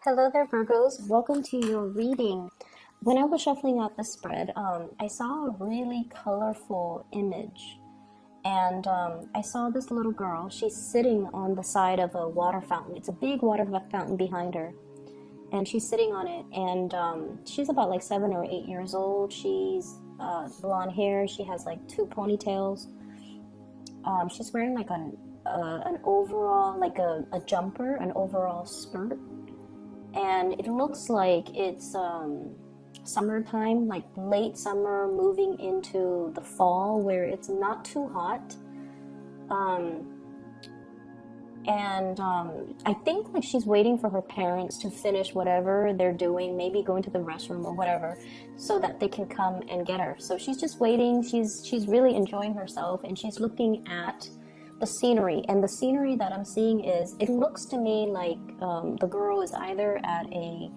Hello there, Virgos. Welcome to your reading. When I was shuffling out the spread, I saw a really colorful image. And I saw this little girl. She's sitting on the side of a water fountain. It's a big water fountain behind her. And she's sitting on it. And she's about like 7 or 8 years old. She's blonde hair. She has like 2 ponytails. She's wearing like an overall, like a jumper, an overall skirt. And it looks like it's summertime, like late summer moving into the fall, where it's not too hot. I think like she's waiting for her parents to finish whatever they're doing, maybe going to the restroom or whatever, so that they can come and get her. So she's just waiting. She's really enjoying herself, and she's looking at the scenery. And the scenery that I'm seeing is, it looks to me like the girl is either at a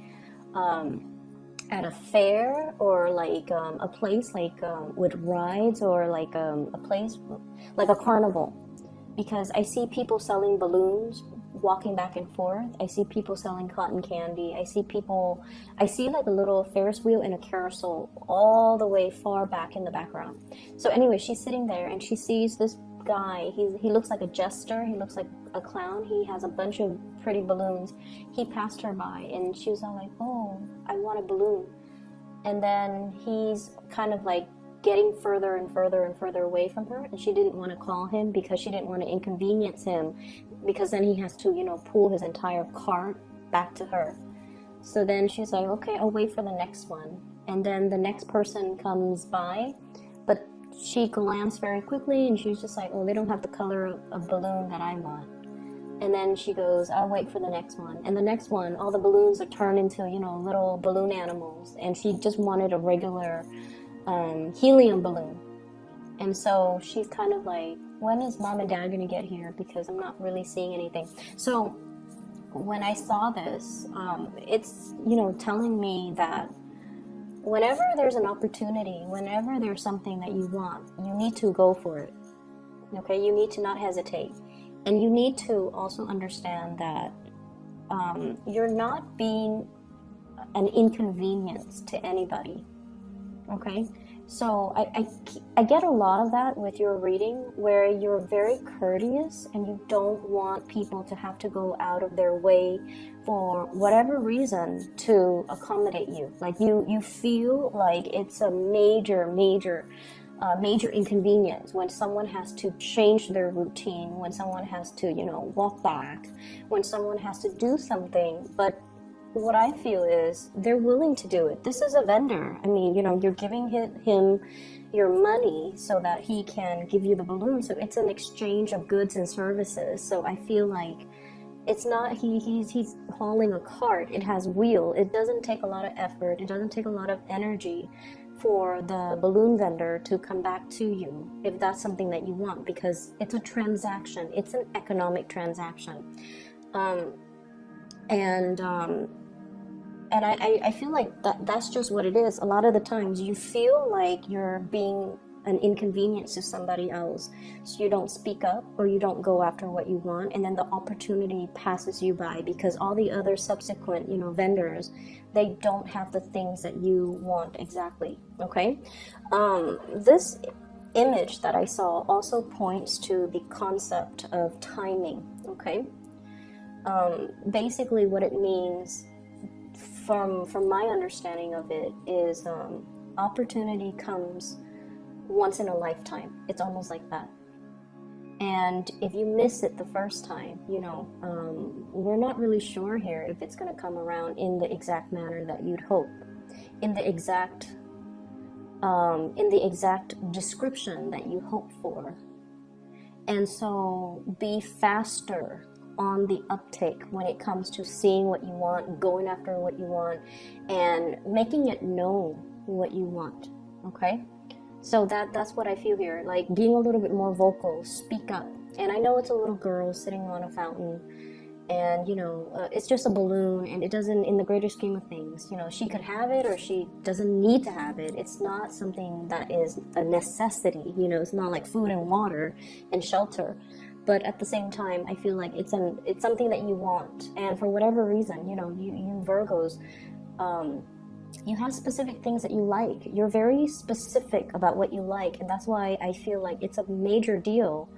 fair, or like a place like with rides, or like a place like a carnival, because I see people selling balloons walking back and forth. I see people selling cotton candy. I see like a little Ferris wheel and a carousel all the way far back in the background. So anyway, she's sitting there and she sees this guy. He looks like a jester. He looks like a clown. He has a bunch of pretty balloons. He passed her by and she was all like, "Oh, I want a balloon." And then he's kind of like getting further and further and further away from her, and she didn't want to call him because she didn't want to inconvenience him, because then he has to, pull his entire cart back to her. So then she's like, "Okay, I'll wait for the next one." And then the next person comes by, but she glanced very quickly and she's just like, "Oh, they don't have the color of balloon that I want." And then she goes, "I'll wait for the next one." And the next one, all the balloons are turned into, little balloon animals. And she just wanted a regular helium balloon. And so she's kind of like, "When is mom and dad going to get here? Because I'm not really seeing anything." So when I saw this, it's, telling me that whenever there's an opportunity, whenever there's something that you want, you need to go for it. Okay? You need to not hesitate. And you need to also understand that you're not being an inconvenience to anybody. Okay? So I get a lot of that with your reading, where you're very courteous and you don't want people to have to go out of their way for whatever reason to accommodate you. Like you feel like it's a major inconvenience when someone has to change their routine, when someone has to, walk back, when someone has to do something. But what I feel is they're willing to do it. This is a vendor. I mean, you're giving him your money so that he can give you the balloon. So it's an exchange of goods and services. So I feel like it's not he's hauling a cart. It has wheel. It doesn't take a lot of effort. It doesn't take a lot of energy for the balloon vendor to come back to you if that's something that you want, because it's a transaction. It's an economic transaction. And I feel like that's just what it is. A lot of the times you feel like you're being an inconvenience to somebody else, so you don't speak up or you don't go after what you want, and then the opportunity passes you by because all the other subsequent, vendors, they don't have the things that you want exactly. Okay? This image that I saw also points to the concept of timing. Okay? Basically what it means, from my understanding of it, is opportunity comes once in a lifetime. It's almost like that. And if you miss it the first time, we're not really sure here if it's going to come around in the exact manner that you'd hope, in the exact description that you hope for. And so be faster on the uptake when it comes to seeing what you want, going after what you want, and making it known what you want. Okay? So that's what I feel here. Like being a little bit more vocal, speak up. And I know it's a little girl sitting on a fountain, and it's just a balloon, and it doesn't, in the greater scheme of things, she could have it or she doesn't need to have it. It's not something that is a necessity. It's not like food and water and shelter. but at the same time, I feel like it's something that you want, and for whatever reason, you know, you Virgos, you have specific things that you like. You're very specific about what you like, and that's why I feel like it's a major deal.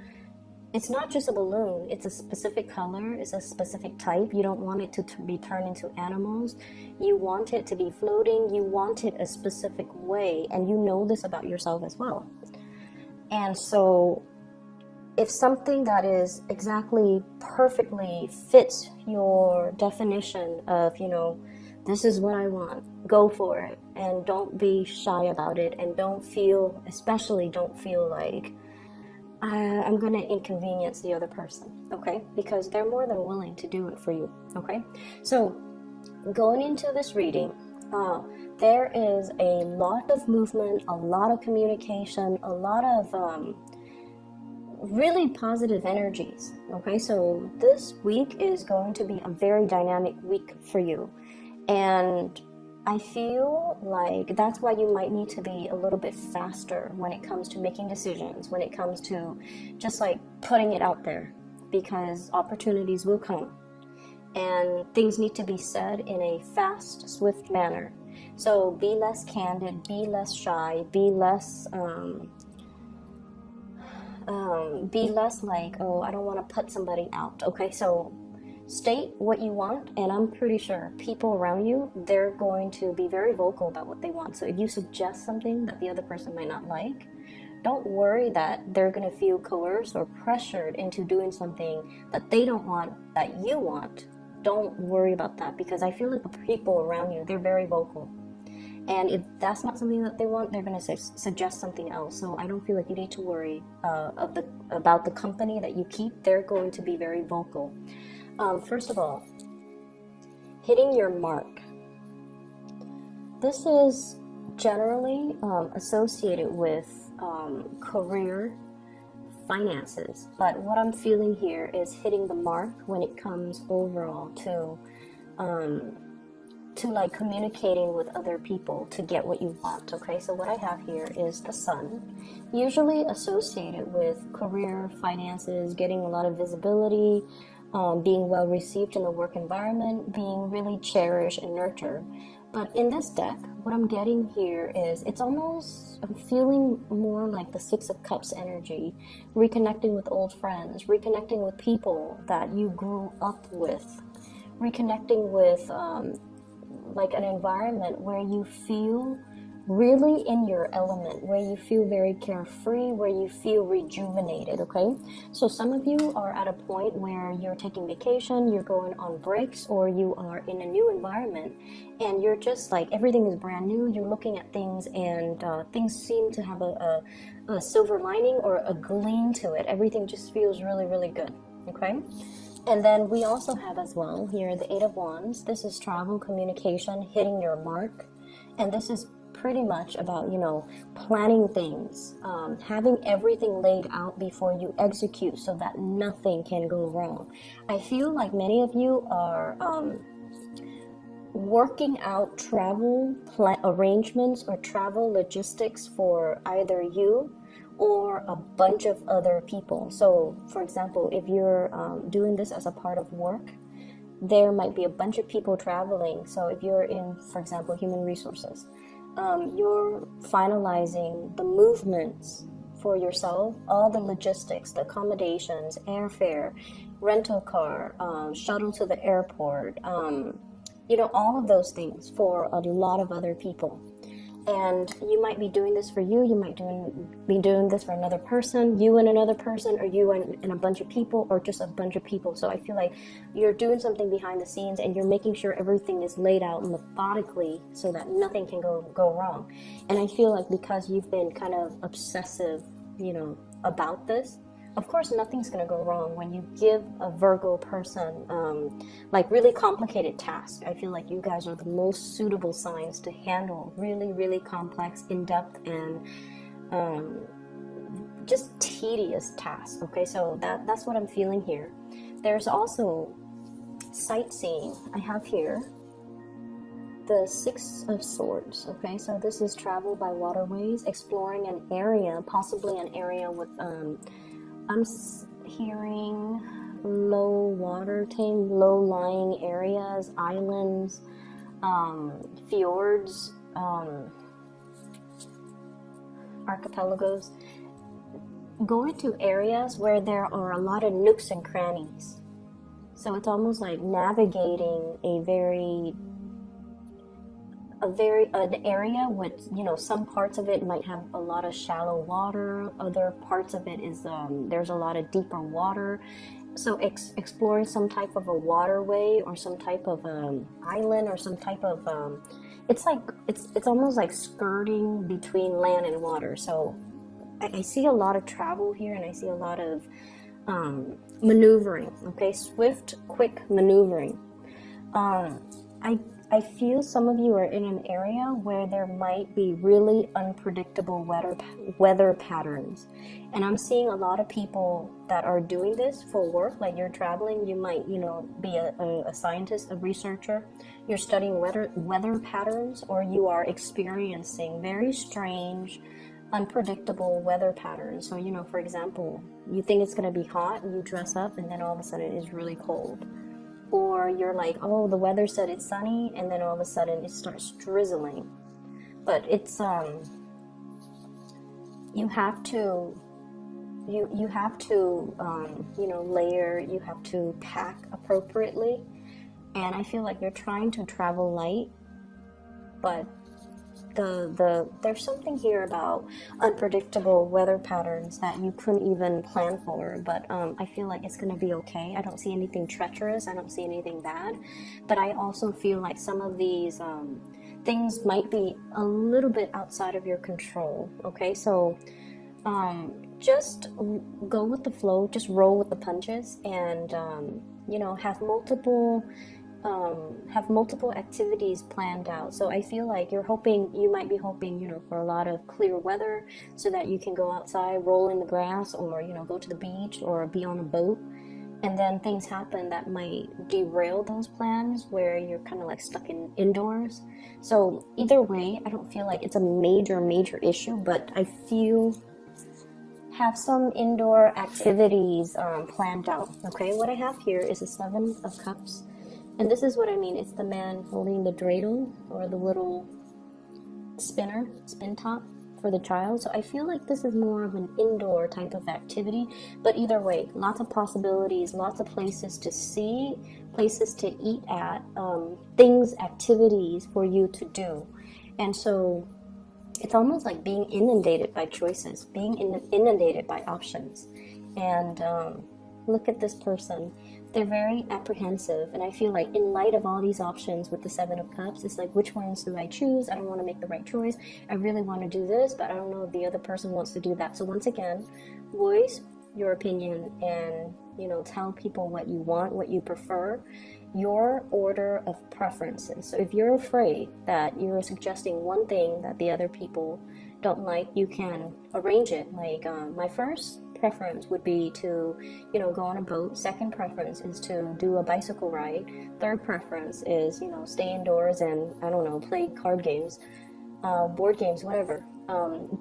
It's not just a balloon, it's a specific color, it's a specific type. You don't want it to be turned into animals. You want it to be floating, you want it a specific way, and you know this about yourself as well. And so if something that is exactly perfectly fits your definition of, you know, this is what I want, go for it, and don't be shy about it, and especially don't feel like I'm going to inconvenience the other person, okay? Because they're more than willing to do it for you, okay? So going into this reading, there is a lot of movement, a lot of communication, a lot of really positive energies, okay? So this week is going to be a very dynamic week for you. And I feel like that's why you might need to be a little bit faster when it comes to making decisions, when it comes to just like putting it out there, because opportunities will come and things need to be said in a fast, swift manner. So be less candid, be less shy, be less like, oh, I don't want to put somebody out, okay? So state what you want, and I'm pretty sure people around you, they're going to be very vocal about what they want. So if you suggest something that the other person might not like, don't worry that they're going to feel coerced or pressured into doing something that they don't want, that you want. Don't worry about that, because I feel like the people around you, they're very vocal. And if that's not something that they want, they're going to suggest something else. So I don't feel like you need to worry about the company that you keep. They're going to be very vocal. First of all, hitting your mark. This is generally associated with career, finances, but what I'm feeling here is hitting the mark when it comes overall to like communicating with other people to get what you want, okay? So what I have here is the sun, usually associated with career, finances, getting a lot of visibility, being well received in the work environment, being really cherished and nurtured. But in this deck, what I'm getting here is I'm feeling more like the Six of Cups energy, reconnecting with old friends, reconnecting with people that you grew up with, reconnecting with like an environment where you feel really in your element, where you feel very carefree, where you feel rejuvenated, okay? So some of you are at a point where you're taking vacation, you're going on breaks, or you are in a new environment, and you're just like, everything is brand new, you're looking at things, and things seem to have a silver lining or a gleam to it. Everything just feels really, really good, okay? And then we also have as well here the Eight of Wands. This is travel, communication, hitting your mark. And this is pretty much about, you know, planning things, having everything laid out before you execute so that nothing can go wrong. I feel like many of you are working out travel arrangements or travel logistics for either you or a bunch of other people. So, for example, if you're doing this as a part of work, there might be a bunch of people traveling. So if you're in, for example, human resources, you're finalizing the movements for yourself, all the logistics, the accommodations, airfare, rental car, shuttle to the airport, you know, all of those things for a lot of other people. And you might be doing this for you, you might be doing this for another person, you and another person, or you and a bunch of people, or just a bunch of people. So I feel like you're doing something behind the scenes and you're making sure everything is laid out methodically so that nothing can go wrong. And I feel like because you've been kind of obsessive, you know, about this, of course nothing's going to go wrong when you give a Virgo person like really complicated tasks. I feel like you guys are the most suitable signs to handle really, really complex, in-depth, and just tedious tasks, okay? So that's what I'm feeling here. There's also sightseeing. I have here the Six of Swords, okay? So this is travel by waterways, exploring an area, possibly an area with hearing low water tame, low lying areas, islands, fjords, archipelagos. Go into areas where there are a lot of nooks and crannies. So it's almost like navigating an area with, you know, some parts of it might have a lot of shallow water, other parts of it is there's a lot of deeper water. So exploring some type of a waterway or some type of island or some type of it's like it's almost like skirting between land and water. So I see a lot of travel here, and I see a lot of maneuvering. Okay, swift, quick maneuvering. I feel some of you are in an area where there might be really unpredictable weather patterns. And I'm seeing a lot of people that are doing this for work, like you're traveling, you might, you know, be a scientist, a researcher, you're studying weather patterns, or you are experiencing very strange, unpredictable weather patterns. So, you know, for example, you think it's going to be hot and you dress up and then all of a sudden it's really cold. Or you're like, oh, the weather said it's sunny, and then all of a sudden it starts drizzling. But it's you have to you know, layer, you have to pack appropriately. And I feel like you're trying to travel light, but there's something here about unpredictable weather patterns that you couldn't even plan for, but I feel like it's going to be okay. I don't see anything treacherous, I don't see anything bad, but I also feel like some of these things might be a little bit outside of your control. Okay, so just go with the flow, just roll with the punches, and you know, have multiple activities planned out. So I feel like you might be hoping, you know, for a lot of clear weather so that you can go outside, roll in the grass, or, you know, go to the beach or be on a boat. And then things happen that might derail those plans where you're kind of like stuck indoors. So either way, I don't feel like it's a major issue, but I feel have some indoor activities planned out. Okay, what I have here is a 7 of Cups. And this is what I mean. It's the man holding the dreidel, or the little spin top for the child. So I feel like this is more of an indoor type of activity. But either way, lots of possibilities, lots of places to see, places to eat at, activities for you to do. And so it's almost like being inundated by choices, being inundated by options. And look at this person. They're very apprehensive, and I feel like in light of all these options with the 7 of Cups, it's like, which ones do I choose? I don't want to make the right choice. I really want to do this, but I don't know if the other person wants to do that. So once again, voice your opinion and, you know, tell people what you want, what you prefer, your order of preferences. So if you're afraid that you're suggesting one thing that the other people don't like, you can arrange it. Like my first preference would be to, you know, go on a boat. Second preference is to do a bicycle ride. Third preference is, you know, stay indoors and, I don't know, play card games, board games, whatever.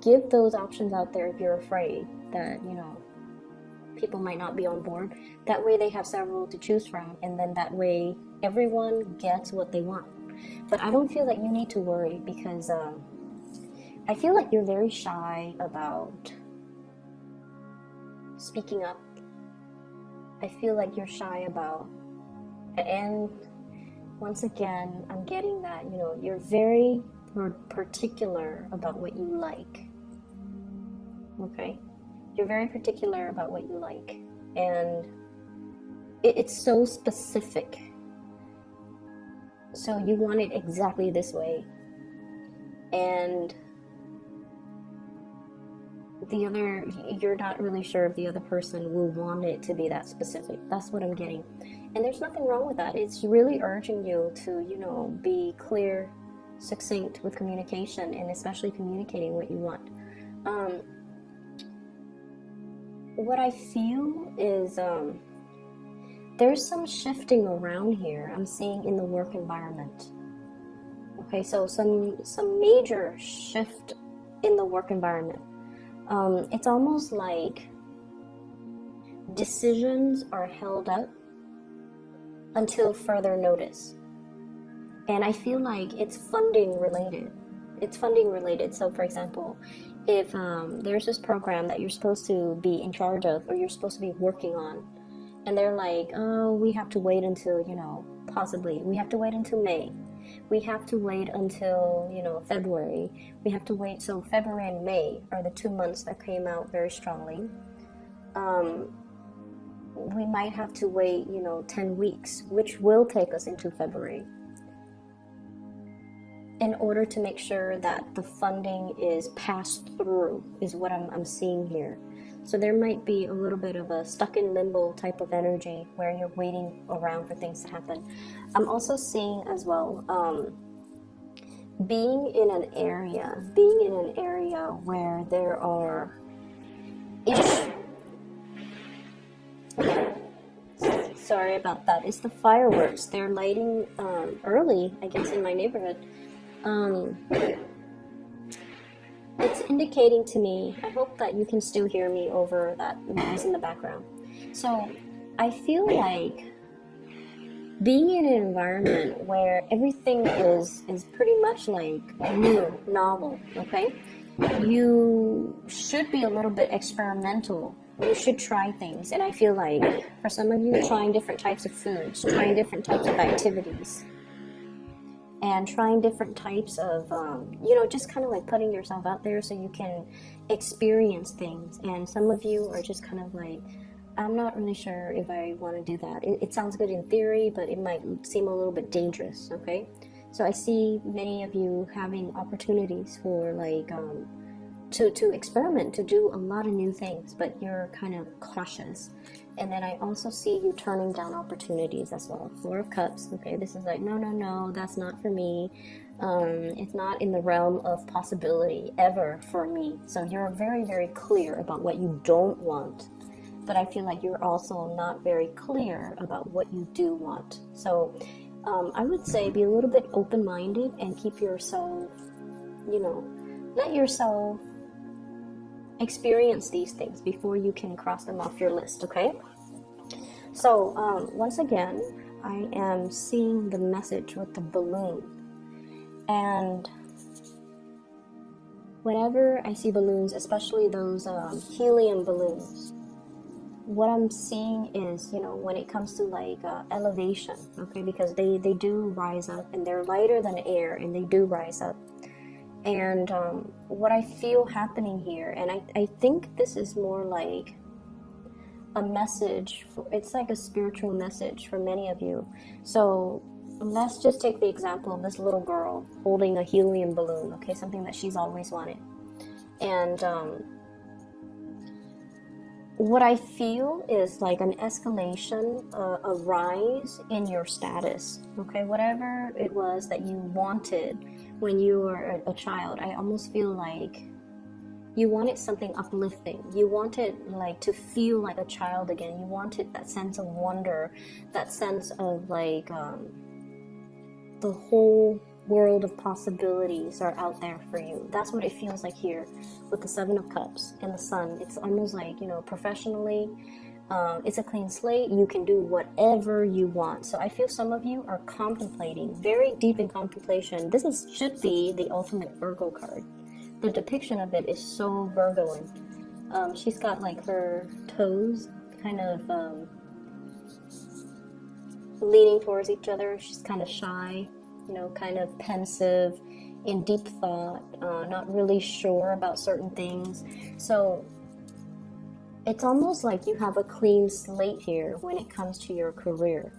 Give those options out there if you're afraid that, you know, people might not be on board. That way they have several to choose from, and then that way everyone gets what they want. But I don't feel that you need to worry, because I feel like you're very shy about speaking up. I feel like you're shy about, and once again, I'm getting that, you know, you're very particular about what you like. Okay? You're very particular about what you like, and it's so specific. So you want it exactly this way, and the other, you're not really sure if the other person will want it to be that specific. That's what I'm getting. And there's nothing wrong with that. It's really urging you to, you know, be clear, succinct with communication, and especially communicating what you want. What I feel is there's some shifting around here I'm seeing in the work environment. Okay, so some major shift in the work environment. It's almost like decisions are held up until further notice. And I feel like it's funding related. It's funding related. So for example, if there's this program that you're supposed to be in charge of, or you're supposed to be working on, and they're like, oh, we have to wait until, possibly we have to wait until May, we have to wait until, February, we have to wait. So February and May are the 2 months that came out very strongly. We might have to wait 10 weeks, which will take us into February, in order to make sure that the funding is passed through, is what I'm seeing here. So there might be a little bit of a stuck in limbo type of energy where you're waiting around for things to happen. I'm also seeing as well, being in an area where there are issues. Sorry about that. It's the fireworks. They're lighting early, I guess, in my neighborhood. It's indicating to me, I hope that you can still hear me over that noise in the background. So I feel like being in an environment where everything is pretty much like new, novel, okay? You should be a little bit experimental. You should try things. And I feel like for some of you, trying different types of foods, trying different types of activities, and trying different types of, just kind of like putting yourself out there so you can experience things. And some of you are just kind of like, I'm not really sure if I want to do that. It sounds good in theory, but it might seem a little bit dangerous, okay? So I see many of you having opportunities for like, to experiment, to do a lot of new things, but you're kind of cautious. And then I also see you turning down opportunities as well. Four of Cups, okay, this is like, no, that's not for me. It's not in the realm of possibility ever for me. So you're very, very clear about what you don't want. But I feel like you're also not very clear about what you do want. So I would say be a little bit open-minded and keep yourself, let yourself experience these things before you can cross them off your list, okay? So once again, I am seeing the message with the balloon. And whenever I see balloons, especially those helium balloons, what I'm seeing is, when it comes to like elevation, okay, because they do rise up, and they're lighter than air, and they do rise up. And what I feel happening here, and I think this is more like a message, it's like a spiritual message for many of you. So let's just take the example of this little girl holding a helium balloon, okay, something that she's always wanted. And what I feel is like an escalation, a rise in your status, okay, whatever it was that you wanted when you were a child. I almost feel like you wanted something uplifting. You wanted like to feel like a child again. You wanted that sense of wonder, that sense of like the whole world of possibilities are out there for you. That's what it feels like here with the Seven of Cups and the Sun. It's almost like, professionally, it's a clean slate. You can do whatever you want. So I feel some of you are contemplating, very deep in contemplation. This should be the ultimate Virgo card. The depiction of it is so Virgoan. She's got like her toes kind of leaning towards each other. She's kind of shy, kind of pensive, in deep thought, not really sure about certain things. So it's almost like you have a clean slate here when it comes to your career.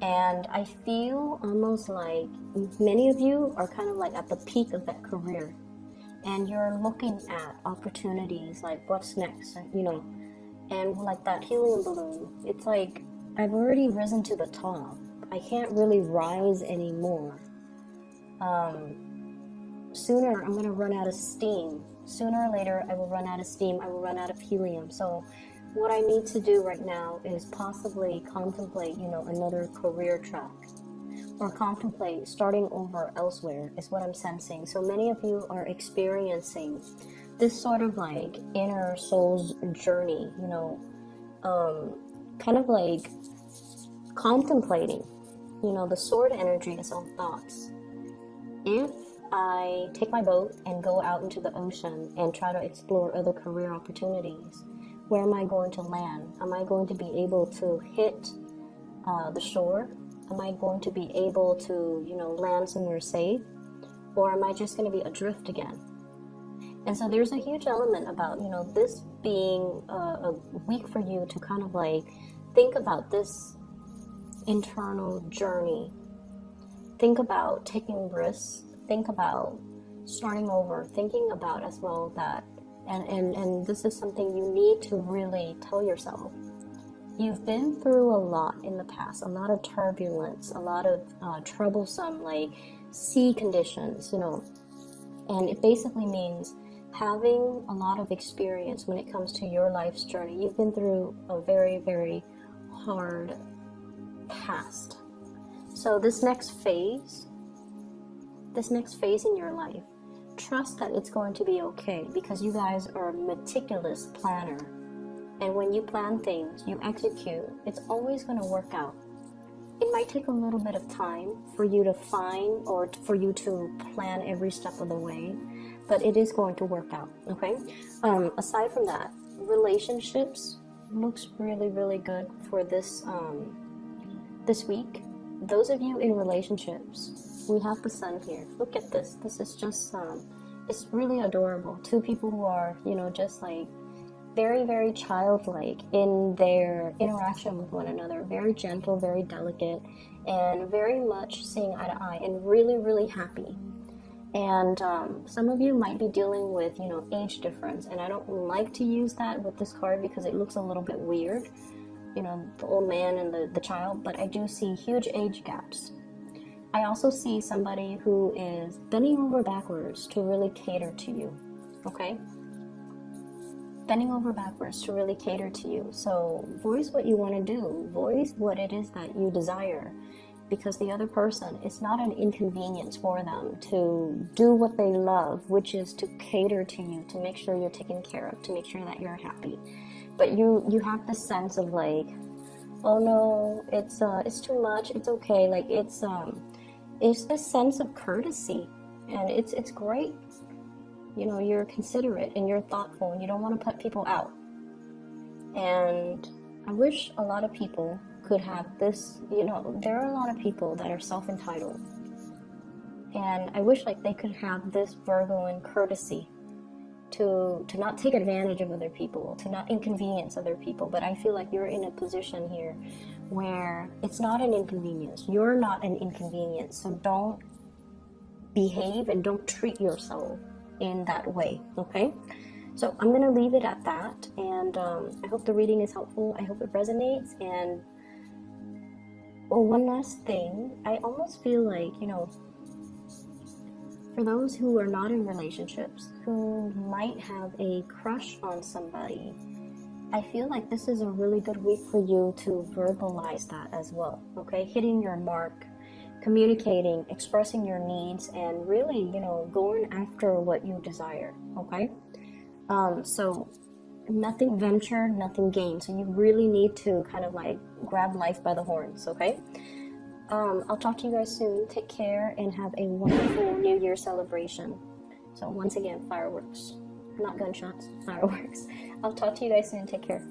And I feel almost like many of you are kind of like at the peak of that career. And you're looking at opportunities, like what's next, and like that helium balloon, it's like, I've already risen to the top. I can't really rise anymore. Sooner I'm going to run out of steam. Sooner or later I will run out of steam. I will run out of helium. So what I need to do right now is possibly contemplate, another career track, or contemplate starting over elsewhere, is what I'm sensing. So many of you are experiencing this sort of like inner soul's journey, kind of like contemplating. You know, the sword energy is on thoughts. If I take my boat and go out into the ocean and try to explore other career opportunities, where am I going to land? Am I going to be able to hit the shore? Am I going to be able to, you know, land somewhere safe? Or am I just going to be adrift again? And so there's a huge element about, you know, this being a week for you to kind of like think about this internal journey. Think about taking risks. Think about starting over. Thinking about as well that, and this is something you need to really tell yourself. You've been through a lot in the past, a lot of turbulence, a lot of troublesome, like, sea conditions, you know, and it basically means having a lot of experience when it comes to your life's journey. You've been through a very, very hard past. So this next phase in your life, trust that it's going to be okay, because you guys are a meticulous planner. And when you plan things, you execute, it's always going to work out. It might take a little bit of time for you to find or for you to plan every step of the way, but it is going to work out, okay? Aside from that, relationships looks really, really good for this this week. Those of you in relationships, we have the sun here. Look at this. This is just, it's really adorable. Two people who are, you know, just like very, very childlike in their interaction with one another. Very gentle, very delicate, and very much seeing eye to eye and really, really happy. And some of you might be dealing with, you know, age difference. And I don't like to use that with this card because it looks a little bit weird. You know, the old man and the child. But I do see huge age gaps. I also see somebody who is bending over backwards to really cater to you. Okay? Bending over backwards to really cater to you. So voice what you want to do. Voice what it is that you desire. Because the other person, it's not an inconvenience for them to do what they love, which is to cater to you, to make sure you're taken care of, to make sure that you're happy. But you have this sense of like, oh no, it's too much, it's okay. Like it's this sense of courtesy, and it's great. You know, you're considerate and you're thoughtful and you don't want to put people out. And I wish a lot of people could have this. You know, there are a lot of people that are self-entitled. And I wish like they could have this Virgoan courtesy to not take advantage of other people, to not inconvenience other people. But I feel like you're in a position here where it's not an inconvenience. You're not an inconvenience. So don't behave and don't treat yourself in that way, okay? So I'm gonna leave it at that, and I hope the reading is helpful. I hope it resonates. And one last thing, I almost feel like, you know, for those who are not in relationships, who might have a crush on somebody, I feel like this is a really good week for you to verbalize that as well, okay? Hitting your mark, communicating, expressing your needs, and really, you know, going after what you desire, okay? So nothing venture, nothing gain. So you really need to kind of like grab life by the horns, okay? I'll talk to you guys soon. Take care and have a wonderful New Year celebration. So once again, fireworks, not gunshots, fireworks. I'll talk to you guys soon. Take care.